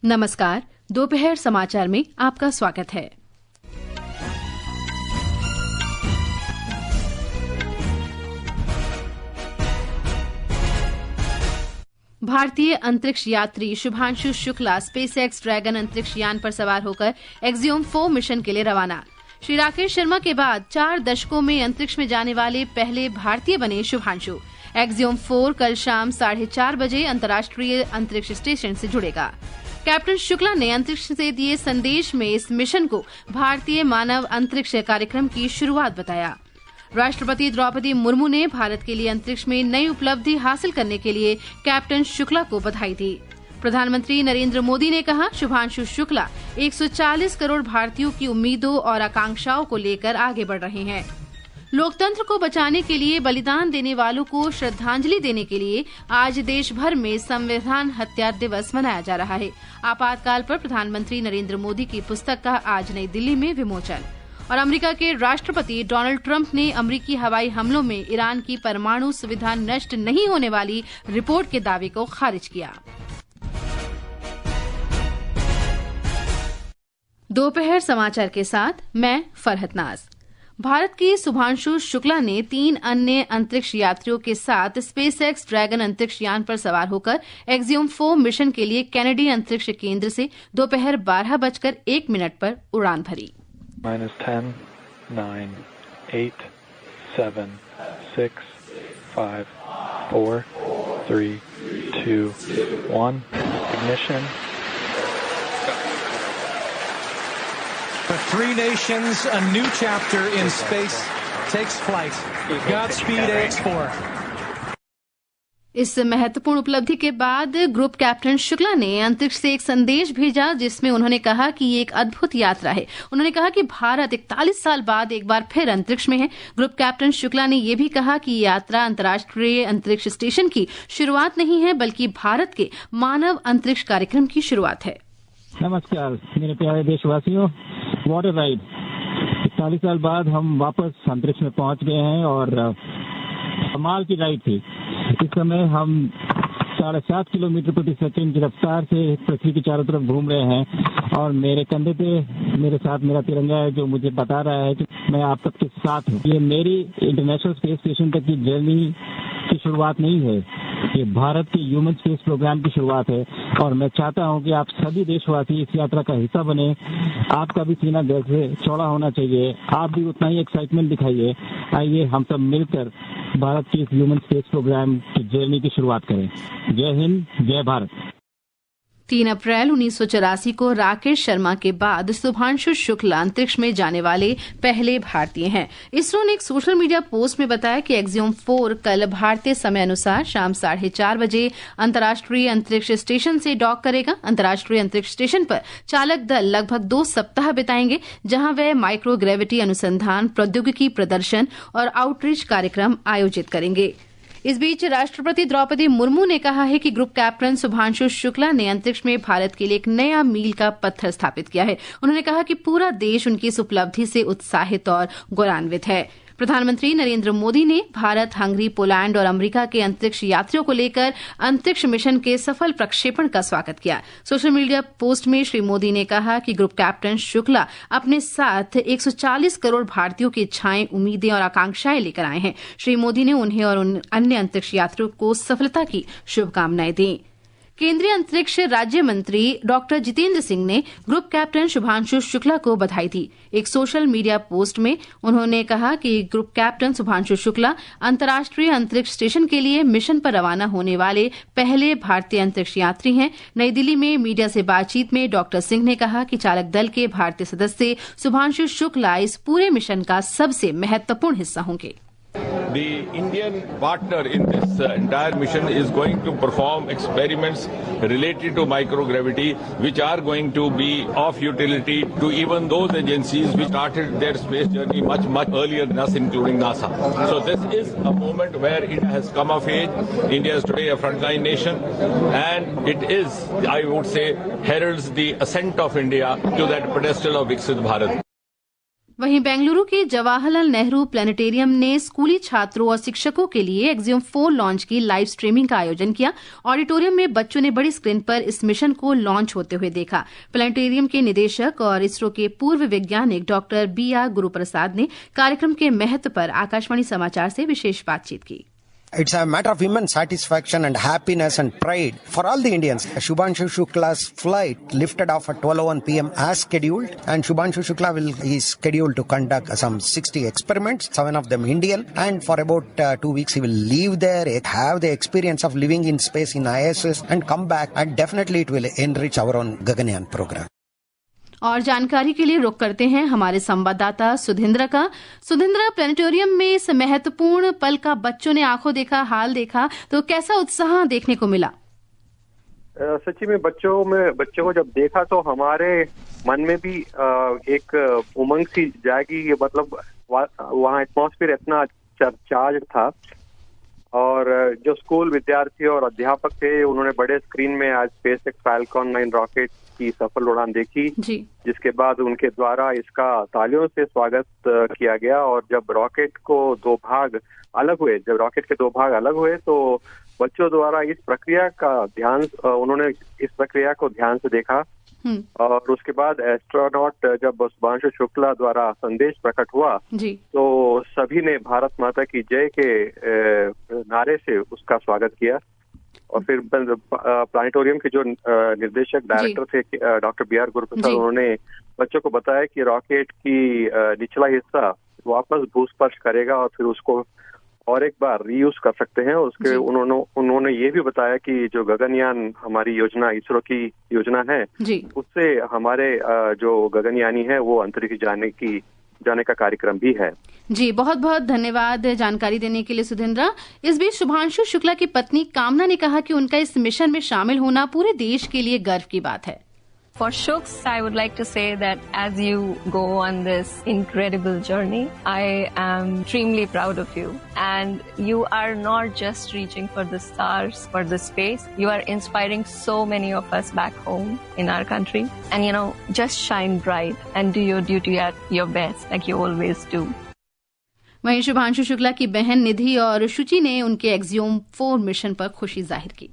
नमस्कार, दोपहर समाचार में आपका स्वागत है। भारतीय अंतरिक्ष यात्री शुभांशु शुक्ला स्पेसएक्स ड्रैगन अंतरिक्ष यान पर सवार होकर एक्सियोम 4 मिशन के लिए रवाना। श्री राकेश शर्मा के बाद 4 दशकों में अंतरिक्ष में जाने वाले पहले भारतीय बने शुभांशु। एक्सियोम 4 कल शाम 4:30 बजे अंतर्राष्ट्रीय अंतरिक्ष स्टेशन से जुड़ेगा। कैप्टन शुक्ला ने अंतरिक्ष से दिए संदेश में इस मिशन को भारतीय मानव अंतरिक्ष कार्यक्रम की शुरुआत बताया। राष्ट्रपति द्रौपदी मुर्मू ने भारत के लिए अंतरिक्ष में नई उपलब्धि हासिल करने के लिए कैप्टन शुक्ला को बधाई दी। प्रधानमंत्री नरेंद्र मोदी ने कहा, शुभांशु शुक्ला 140 करोड़ भारतीयों की उम्मीदों और आकांक्षाओं को लेकर आगे बढ़ रहे हैं। लोकतंत्र को बचाने के लिए बलिदान देने वालों को श्रद्धांजलि देने के लिए आज देश भर में संविधान हत्या दिवस मनाया जा रहा है। आपातकाल पर प्रधानमंत्री नरेंद्र मोदी की पुस्तक का आज नई दिल्ली में विमोचन। और अमेरिका के राष्ट्रपति डोनाल्ड ट्रंप ने अमेरिकी हवाई हमलों में ईरान की परमाणु सुविधा नष्ट नहीं होने वाली रिपोर्ट के दावे को खारिज किया। दोपहर समाचार के साथ मैं फरहत नाज। भारत के शुभांशु शुक्ला ने 3 अन्य अंतरिक्ष यात्रियों के साथ स्पेसएक्स ड्रैगन अंतरिक्ष यान पर सवार होकर एक्सियोम 4 मिशन के लिए कैनेडी अंतरिक्ष केंद्र से दोपहर 12:01 पर उड़ान भरी। -10, 9, 8, 7, 6, 5, 4, 3, 2, 1. Ignition. For 3 nations, a new chapter in space takes flight. Godspeed AX4. इस महत्वपूर्ण उपलब्धि के बाद ग्रुप कैप्टन शुक्ला ने अंतरिक्ष से एक संदेश भेजा जिसमें उन्होंने कहा कि ये एक अद्भुत यात्रा है। उन्होंने कहा कि भारत 41 साल बाद एक बार फिर अंतरिक्ष में है। ग्रुप कैप्टन शुक्ला ने ये भी कहा कि ये यात्रा अंतर्राष्ट्रीय अंतरिक्ष स्टेशन की शुरुआत नहीं है बल्कि भारत के मानव अंतरिक्ष कार्यक्रम की शुरुआत है। नमस्कार मेरे प्यारे देशवासियों, व्हाट अ राइड। 41 साल बाद हम वापस अंतरिक्ष में पहुंच गए हैं और कमाल की राइड थी। इस समय हम 7.5 किलोमीटर प्रति सेकंड की रफ्तार से पृथ्वी के चारों तरफ घूम रहे हैं और मेरे कंधे पे मेरे साथ मेरा तिरंगा है जो मुझे बता रहा है कि मैं आप सबके साथ हूँ। ये मेरी इंटरनेशनल स्पेस स्टेशन तक की जर्नी की शुरुआत नहीं है, ये भारत के ह्यूमन स्पेस प्रोग्राम की शुरुआत है और मैं चाहता हूं कि आप सभी देशवासी इस यात्रा का हिस्सा बने। आपका भी सीना दिल से चौड़ा होना चाहिए, आप भी उतना ही एक्साइटमेंट दिखाइए। आइए हम सब मिलकर भारत के इस ह्यूमन स्पेस प्रोग्राम की जर्नी की शुरुआत करें। जय हिंद, जय भारत। 3 अप्रैल 1984 को राकेश शर्मा के बाद शुभांशु शुक्ला अंतरिक्ष में जाने वाले पहले भारतीय हैं। इसरो ने एक सोशल मीडिया पोस्ट में बताया कि एक्सियोम 4 कल भारतीय समय अनुसार शाम 4:30 बजे अंतर्राष्ट्रीय अंतरिक्ष स्टेशन से डॉक करेगा। अंतर्राष्ट्रीय अंतरिक्ष स्टेशन पर चालक दल लगभग 2 सप्ताह बिताएंगे, जहां वे माइक्रोग्रेविटी अनुसंधान, प्रौद्योगिकी प्रदर्शन और आउटरीच कार्यक्रम आयोजित करेंगे। इस बीच राष्ट्रपति द्रौपदी मुर्मू ने कहा है कि ग्रुप कैप्टन शुभांशु शुक्ला ने अंतरिक्ष में भारत के लिए एक नया मील का पत्थर स्थापित किया है। उन्होंने कहा कि पूरा देश उनकी इस उपलब्धि से उत्साहित और गौरवान्वित है। प्रधानमंत्री नरेंद्र मोदी ने भारत, हंगरी, पोलैंड और अमेरिका के अंतरिक्ष यात्रियों को लेकर अंतरिक्ष मिशन के सफल प्रक्षेपण का स्वागत किया। सोशल मीडिया पोस्ट में श्री मोदी ने कहा कि ग्रुप कैप्टन शुक्ला अपने साथ 140 करोड़ भारतीयों की इच्छाएं, उम्मीदें और आकांक्षाएं लेकर आए हैं। श्री मोदी ने उन्हें और उन अन्य अंतरिक्ष यात्रियों को सफलता की शुभकामनाएं दी। केंद्रीय अंतरिक्ष राज्य मंत्री डॉक्टर जितेंद्र सिंह ने ग्रुप कैप्टन शुभांशु शुक्ला को बधाई दी। एक सोशल मीडिया पोस्ट में उन्होंने कहा कि ग्रुप कैप्टन शुभांशु शुक्ला अंतर्राष्ट्रीय अंतरिक्ष स्टेशन के लिए मिशन पर रवाना होने वाले पहले भारतीय अंतरिक्ष यात्री हैं। नई दिल्ली में मीडिया से बातचीत में डॉक्टर सिंह ने कहा कि चालक दल के भारतीय सदस्य शुभांशु शुक्ला इस पूरे मिशन का सबसे महत्वपूर्ण हिस्सा होंगे। The Indian partner in this entire mission is going to perform experiments related to microgravity, which are going to be of utility to even those agencies which started their space journey much earlier than us, including NASA. So this is a moment where India has come of age. India is today a frontline nation, and it is, I would say, heralds the ascent of India to that pedestal of Viksit Bharat. वहीं बेंगलुरु के Jawaharlal Nehru planetarium ने स्कूली छात्रों और शिक्षकों के लिए axiom 4 launch की लाइव स्ट्रीमिंग का आयोजन किया। ऑडिटोरियम में बच्चों ने बड़ी स्क्रीन पर इस मिशन को लॉन्च होते हुए देखा। प्लेनेटेरियम के निदेशक और इसरो के पूर्व वैज्ञानिक डॉक्टर BR गुरुप्रसाद ने कार्यक्रम के महत्व पर आकाशवाणी समाचार से विशेष बातचीत की। It's a matter of immense satisfaction and happiness and pride for all the Indians. Shubhanshu Shukla's flight lifted off at 12:01 p.m. as scheduled, and Shubhanshu Shukla is scheduled to conduct some 60 experiments, 7 of them Indian, and for about 2 weeks he will live there, have the experience of living in space in ISS and come back, and definitely it will enrich our own Gaganyaan program. और जानकारी के लिए रुख करते हैं हमारे संवाददाता सुधींद्र का। सुधींद्र, प्लेनेटोरियम में इस महत्वपूर्ण पल का बच्चों ने आंखों देखा, हाल देखा, तो कैसा उत्साह देखने को मिला? सच्ची में बच्चों को जब देखा तो हमारे मन में भी एक उमंग सी जाएगी। मतलब वहाँ एटमॉस्फेयर इतना चार्ज था, और जो स्कूल विद्यार्थी और अध्यापक थे उन्होंने बड़े स्क्रीन में आज स्पेसएक्स फैल्कॉन 9 रॉकेट की सफल उड़ान देखी, जिसके बाद उनके द्वारा इसका तालियों से स्वागत किया गया। और जब रॉकेट के दो भाग अलग हुए तो बच्चों द्वारा इस प्रक्रिया को ध्यान से देखा। और उसके बाद एस्ट्रोनॉट जब शुभांशु शुक्ला द्वारा संदेश प्रकट हुआ तो सभी ने भारत माता की जय के नारे से उसका स्वागत किया। और फिर प्लानिटोरियम के जो निर्देशक डायरेक्टर थे डॉक्टर BR गुरुप्रसाद, उन्होंने बच्चों को बताया कि रॉकेट की निचला हिस्सा वापस भूस्पर्श करेगा और फिर उसको और एक बार रीयूज कर सकते हैं। उसके उन्होंने ये भी बताया कि जो गगनयान हमारी योजना, इसरो की योजना है, उससे हमारे जो गगनयानी है वो अंतरिक्ष जाने का कार्यक्रम भी है। जी, बहुत बहुत धन्यवाद जानकारी देने के लिए सुधींद्र। इस बीच शुभांशु शुक्ला की पत्नी कामना ने कहा कि उनका इस मिशन में शामिल होना पूरे देश के लिए गर्व की बात है। For Shuks, I would like to say that as you go on this incredible journey, I am extremely proud of you. And you are not just reaching for the stars, for the space. You are inspiring so many of us back home in our country. And just shine bright and do your duty at your best, like you always do. वहीं शुभांशु शुक्ला की बहन निधि और शुचि ने उनके axiom 4 mission पर खुशी जाहिर की।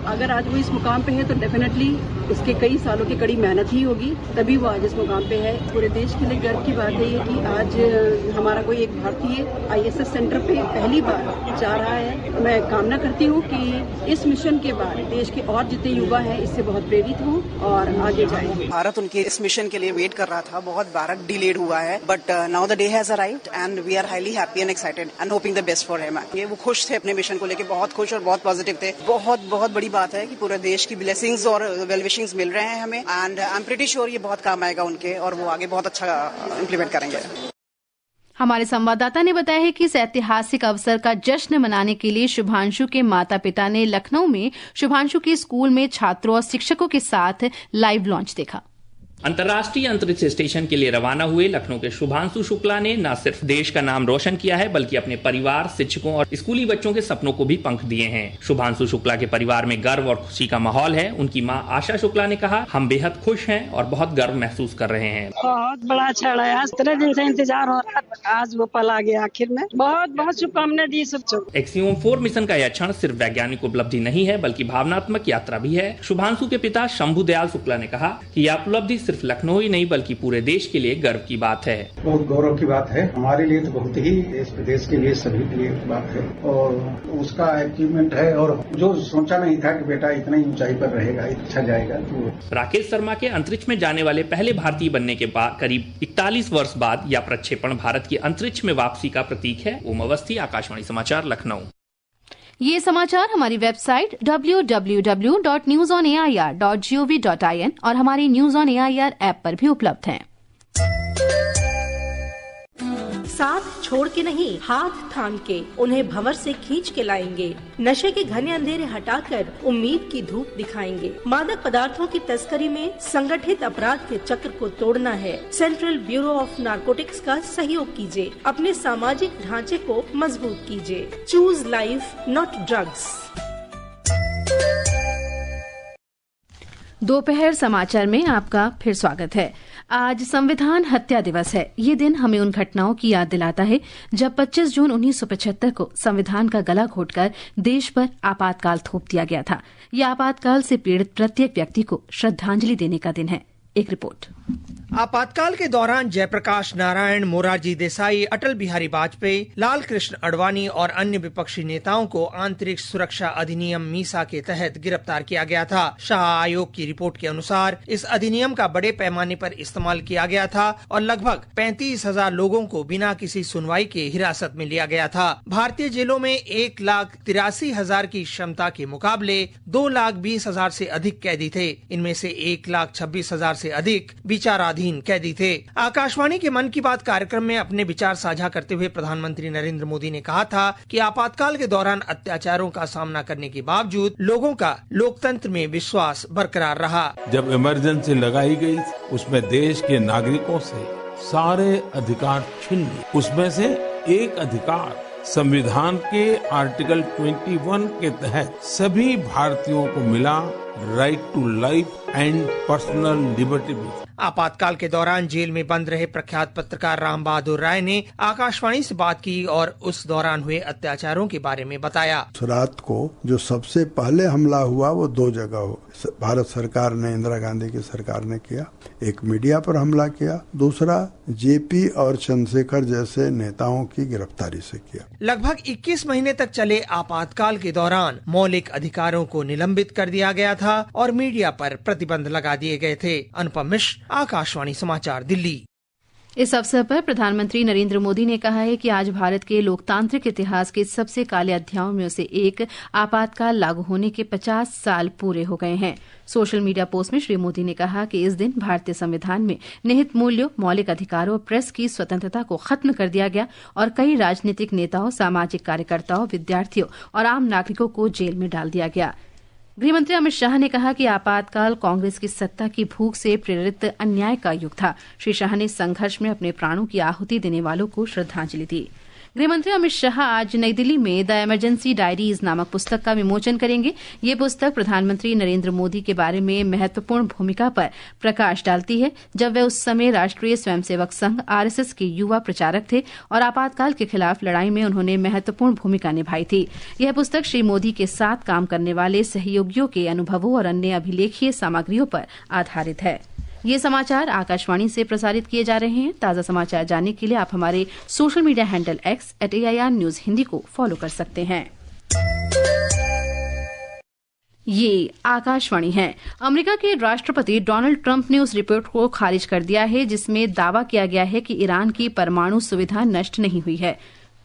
अगर आज वो इस मुकाम पे है तो डेफिनेटली उसके कई सालों की कड़ी मेहनत ही होगी, तभी वो आज इस मुकाम पे है। पूरे देश के लिए गर्व की बात है ये कि आज हमारा कोई एक भारतीय ISS सेंटर पे पहली बार जा रहा है। मैं कामना करती हूँ कि इस मिशन के बाद देश के और जितने युवा हैं इससे बहुत प्रेरित हों और आगे जाएं। भारत उनके इस मिशन के लिए वेट कर रहा था, बहुत बार डिलेड हुआ है, but now the day has arrived and we are highly happy and excited and hoping the best for him. वो खुश थे अपने मिशन को लेके, बहुत खुश और बहुत पॉजिटिव थे। बहुत बड़ी बात है कि पूरे देश की ब्लेसिंग्स और वेल विशिंग्स मिल रहे हैं हमें, and I am pretty sure ये बहुत काम आएगा उनके और वो आगे बहुत अच्छा इम्प्लीमेंट करेंगे। हमारे संवाददाता ने बताया है कि इस ऐतिहासिक अवसर का जश्न मनाने के लिए शुभांशु के माता पिता ने लखनऊ में शुभांशु के स्कूल में छात्रों और शिक्षकों के साथ लाइव लॉन्च देखा। अंतर्राष्ट्रीय अंतरिक्ष स्टेशन के लिए रवाना हुए लखनऊ के शुभांशु शुक्ला ने न सिर्फ देश का नाम रोशन किया है, बल्कि अपने परिवार, शिक्षकों और स्कूली बच्चों के सपनों को भी पंख दिए हैं। शुभांशु शुक्ला के परिवार में गर्व और खुशी का माहौल है। उनकी मां आशा शुक्ला ने कहा, हम बेहद खुश हैं और बहुत गर्व महसूस कर रहे हैं। बहुत बड़ा क्षण है, आज 3 दिन से इंतजार हो रहा था, आज वो पल आ गया आखिर में। बहुत शुभकामनाएं दी सबको। एक्सियम 4 मिशन का यह क्षण सिर्फ वैज्ञानिक उपलब्धि नहीं है, बल्कि भावनात्मक यात्रा भी है। शुभांशु के पिता शंभू दयाल शुक्ला ने कहा कि यह उपलब्धि सिर्फ लखनऊ ही नहीं बल्कि पूरे देश के लिए गर्व की बात है। बहुत गौरव की बात है हमारे लिए, तो बहुत ही देश प्रदेश के लिए, सभी के लिए बात है और उसका अचीवमेंट है। और जो सोचा नहीं था कि बेटा इतनी ऊंचाई पर रहेगा, अच्छा जाएगा। तो राकेश शर्मा के अंतरिक्ष में जाने वाले पहले भारतीय बनने के बाद करीब 41 वर्ष बाद यह प्रक्षेपण भारत की अंतरिक्ष में वापसी का प्रतीक है। ओम अवस्थी, आकाशवाणी समाचार, लखनऊ। ये समाचार हमारी वेबसाइट www.newsonair.gov.in और हमारी न्यूज ऑन एआईआर ऐप पर भी उपलब्ध हैं। साथ छोड़ के नहीं, हाथ थाम के उन्हें भंवर से खींच के लाएंगे। नशे के घने अंधेरे हटाकर उम्मीद की धूप दिखाएंगे। मादक पदार्थों की तस्करी में संगठित अपराध के चक्र को तोड़ना है। सेंट्रल ब्यूरो ऑफ नारकोटिक्स का सहयोग कीजिए, अपने सामाजिक ढांचे को मजबूत कीजिए। Choose life not drugs. दोपहर समाचार में आपका फिर स्वागत है। आज संविधान हत्या दिवस है। ये दिन हमें उन घटनाओं की याद दिलाता है जब 25 जून 1975 को संविधान का गला घोटकर देश पर आपातकाल थोप दिया गया था। यह आपातकाल से पीड़ित प्रत्येक व्यक्ति को श्रद्धांजलि देने का दिन है। एक रिपोर्ट। आपातकाल के दौरान जयप्रकाश नारायण, मोरारजी देसाई, अटल बिहारी वाजपेयी, लाल कृष्ण आडवाणी और अन्य विपक्षी नेताओं को आंतरिक सुरक्षा अधिनियम मीसा के तहत गिरफ्तार किया गया था। शाह आयोग की रिपोर्ट के अनुसार इस अधिनियम का बड़े पैमाने पर इस्तेमाल किया गया था और लगभग 35,000 लोगों को बिना किसी सुनवाई के हिरासत में लिया गया था। भारतीय जेलों में 1,83,000 की क्षमता के मुकाबले 2,20,000 से अधिक कैदी थे। इनमें से 1,26,000 से अधिक विचाराधीन कैदी थे। आकाशवाणी के मन की बात कार्यक्रम में अपने विचार साझा करते हुए प्रधानमंत्री नरेंद्र मोदी ने कहा था कि आपातकाल के दौरान अत्याचारों का सामना करने के बावजूद लोगों का लोकतंत्र में विश्वास बरकरार रहा। जब इमरजेंसी लगाई गई उसमें देश के नागरिकों से सारे अधिकार छीन लिए। उसमें से एक अधिकार संविधान के आर्टिकल 21 के तहत सभी भारतीयों को मिला, right to life and personal liberty. आपातकाल के दौरान जेल में बंद रहे प्रख्यात पत्रकार राम बहादुर राय ने आकाशवाणी से बात की और उस दौरान हुए अत्याचारों के बारे में बताया। रात को जो सबसे पहले हमला हुआ वो 2 जगह हो। भारत सरकार ने, इंदिरा गांधी की सरकार ने किया। एक मीडिया पर हमला किया, दूसरा जेपी और चंद्रशेखर जैसे नेताओं की गिरफ्तारी से किया। लगभग 21 महीने तक चले आपातकाल के दौरान मौलिक अधिकारों को निलंबित कर दिया गया था और मीडिया पर प्रतिबंध लगा दिए गए थे। अनुपम मिश्र, आकाशवाणी समाचार, दिल्ली। इस अवसर पर प्रधानमंत्री नरेंद्र मोदी ने कहा है कि आज भारत के लोकतांत्रिक इतिहास के सबसे काले अध्यायों में से एक आपातकाल लागू होने के 50 साल पूरे हो गए हैं। सोशल मीडिया पोस्ट में श्री मोदी ने कहा कि इस दिन भारतीय संविधान में निहित मूल्यों, मौलिक अधिकारों और प्रेस की स्वतंत्रता को खत्म कर दिया गया और कई राजनीतिक नेताओं, सामाजिक कार्यकर्ताओं, विद्यार्थियों और आम नागरिकों को जेल में डाल दिया गया। गृहमंत्री अमित शाह ने कहा कि आपातकाल कांग्रेस की सत्ता की भूख से प्रेरित अन्याय का युग था। श्री शाह ने संघर्ष में अपने प्राणों की आहुति देने वालों को श्रद्धांजलि दी। गृहमंत्री अमित शाह आज नई दिल्ली में द इमरजेंसी डायरीज नामक पुस्तक का विमोचन करेंगे। ये पुस्तक प्रधानमंत्री नरेंद्र मोदी के बारे में महत्वपूर्ण भूमिका पर प्रकाश डालती है जब वे उस समय राष्ट्रीय स्वयंसेवक संघ आरएसएस के युवा प्रचारक थे और आपातकाल के खिलाफ लड़ाई में उन्होंने महत्वपूर्ण भूमिका निभाई थी। यह पुस्तक श्री मोदी के साथ काम करने वाले सहयोगियों के अनुभवों और अन्य अभिलेखीय सामग्रियों पर आधारित है। ये समाचार आकाशवाणी से प्रसारित किए जा रहे हैं। ताज़ा समाचार जानने के लिए आप हमारे social media handle @AIR News Hindi को फॉलो कर सकते हैं। ये आकाशवाणी है। अमेरिका के राष्ट्रपति डोनाल्ड ट्रंप ने उस रिपोर्ट को खारिज कर दिया है जिसमें दावा किया गया है कि ईरान की परमाणु सुविधा नष्ट नहीं हुई है।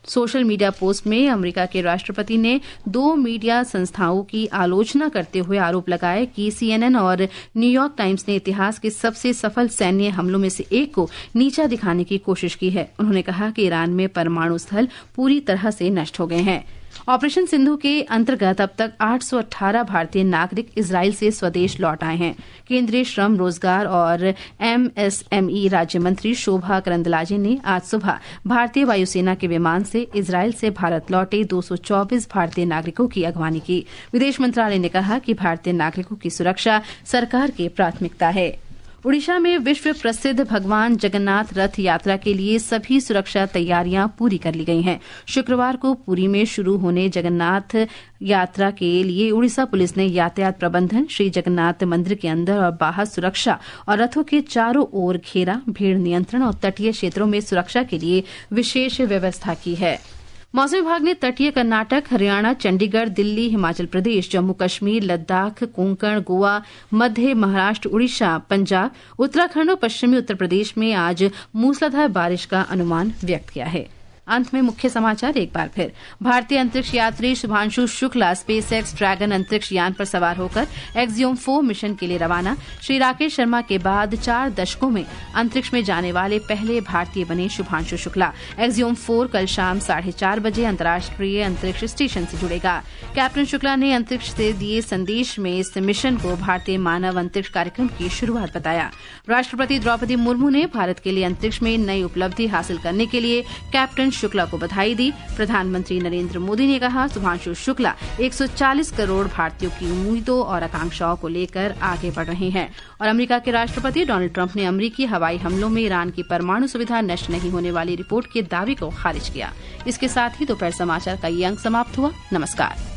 सोशल मीडिया पोस्ट में अमेरिका के राष्ट्रपति ने 2 मीडिया संस्थाओं की आलोचना करते हुए आरोप लगाया कि CNN और न्यूयॉर्क टाइम्स ने इतिहास के सबसे सफल सैन्य हमलों में से एक को नीचा दिखाने की कोशिश की है। उन्होंने कहा कि ईरान में परमाणु स्थल पूरी तरह से नष्ट हो गए हैं। ऑपरेशन सिंधु के अंतर्गत अब तक 818 भारतीय नागरिक इजराइल से स्वदेश लौट आए हैं। केंद्रीय श्रम, रोजगार और MSME राज्य मंत्री शोभा करंदलाजे ने आज सुबह भारतीय वायुसेना के विमान से इजराइल से भारत लौटे 224 भारतीय नागरिकों की अगवानी की। विदेश मंत्रालय ने कहा कि भारतीय नागरिकों की सुरक्षा सरकार की प्राथमिकता है। उड़ीसा में विश्व प्रसिद्ध भगवान जगन्नाथ रथ यात्रा के लिए सभी सुरक्षा तैयारियां पूरी कर ली गई हैं। शुक्रवार को पुरी में शुरू होने जगन्नाथ यात्रा के लिए उड़ीसा पुलिस ने यातायात प्रबंधन, श्री जगन्नाथ मंदिर के अंदर और बाहर सुरक्षा और रथों के चारों ओर घेरा, भीड़ नियंत्रण और तटीय क्षेत्रों में सुरक्षा के लिए विशेष व्यवस्था की है। मौसम विभाग ने तटीय कर्नाटक, हरियाणा, चंडीगढ़, दिल्ली, हिमाचल प्रदेश, जम्मू कश्मीर, लद्दाख, कोंकण, गोवा, मध्य महाराष्ट्र, उड़ीसा, पंजाब, उत्तराखंड और पश्चिमी उत्तर प्रदेश में आज मूसलाधार बारिश का अनुमान व्यक्त किया है। अंत में मुख्य समाचार एक बार फिर। भारतीय अंतरिक्ष यात्री शुभांशु शुक्ला स्पेसएक्स ड्रैगन अंतरिक्ष यान पर सवार होकर एक्सियोम 4 मिशन के लिए रवाना। श्री राकेश शर्मा के बाद 4 दशकों में अंतरिक्ष में जाने वाले पहले भारतीय बने शुभांशु शुक्ला। एक्सियोम 4 कल शाम 4:30 बजे अंतर्राष्ट्रीय अंतरिक्ष स्टेशन से जुड़ेगा। कैप्टन शुक्ला ने अंतरिक्ष से दिए संदेश में इस मिशन को भारतीय मानव अंतरिक्ष कार्यक्रम की शुरुआत बताया। राष्ट्रपति द्रौपदी मुर्मू ने भारत के लिए अंतरिक्ष में नई उपलब्धि हासिल करने के लिए कैप्टन शुक्ला को बधाई दी। प्रधानमंत्री नरेंद्र मोदी ने कहा, शुभांशु शुक्ला 140 करोड़ भारतीयों की उम्मीदों और आकांक्षाओं को लेकर आगे बढ़ रहे हैं। और अमेरिका के राष्ट्रपति डोनाल्ड ट्रंप ने अमेरिकी हवाई हमलों में ईरान की परमाणु सुविधा नष्ट नहीं होने वाली रिपोर्ट के दावे को खारिज किया। इसके साथ ही दोपहर समाचार का ये अंक समाप्त हुआ। नमस्कार।